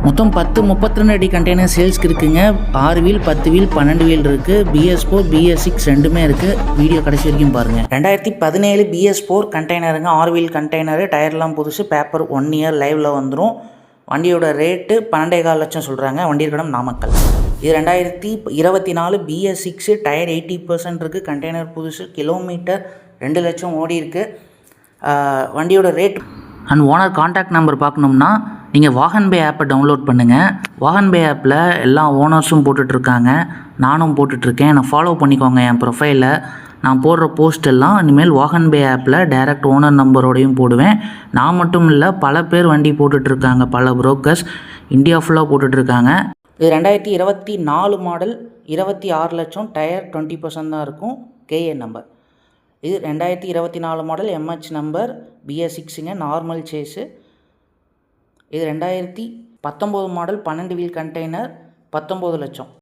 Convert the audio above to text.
மொத்தம் 10 32 அடி கண்டெய்னர் சேல்ஸ்க்கு இருக்குங்க. 6 வீல் 10 வீல் 12 வீல் இருக்குது. BS4 BS6 ரெண்டுமே இருக்குது. வீடியோ கடைசி வரைக்கும் பாருங்கள். 2017 BS4 கண்டெய்னருங்க. 6 wheel container. டயர்லாம் புதுசு. பேப்பர் 1 இயர் லைவில் வந்துடும். வண்டியோட ரேட்டு 12.25 லட்சம் சொல்கிறாங்க. வண்டி இருக்கடம் நாமக்கல். இது 2024 BS6 டயர் 80% இருக்குது. கண்டெய்னர் புதுசு. கிலோமீட்டர் 2 லட்சம் ஓடி இருக்குது. வண்டியோட rate and owner contact number பார்க்கணும்னா நீங்கள் வாகன் பே ஆப்பை டவுன்லோட் பண்ணுங்கள். வாகன் பே ஆப்பில் எல்லா ஓனர்ஸும் போட்டுட்ருக்காங்க. நானும் போட்டுட்ருக்கேன். நான் ஃபாலோ பண்ணிக்கோங்க என் ப்ரொஃபைலில். நான் போடுற போஸ்ட் எல்லாம் இனிமேல் வாகன் பே ஆப்பில் டைரக்ட் ஓனர் நம்பரோடையும் போடுவேன். நான் மட்டும் இல்லை, பல பேர் வண்டி போட்டுட்ருக்காங்க. பல புரோக்கர்ஸ் இந்தியா ஃபுல்லாக போட்டுட்ருக்காங்க. இது 2024 மாடல். 26 லட்சம். டயர் 20% தான் இருக்கும். KA number. இது 2024 மாடல். MH number. BS6ங்க. Normal chassis. இது 2019 மாடல். 12 wheel container. 19 லட்சம்.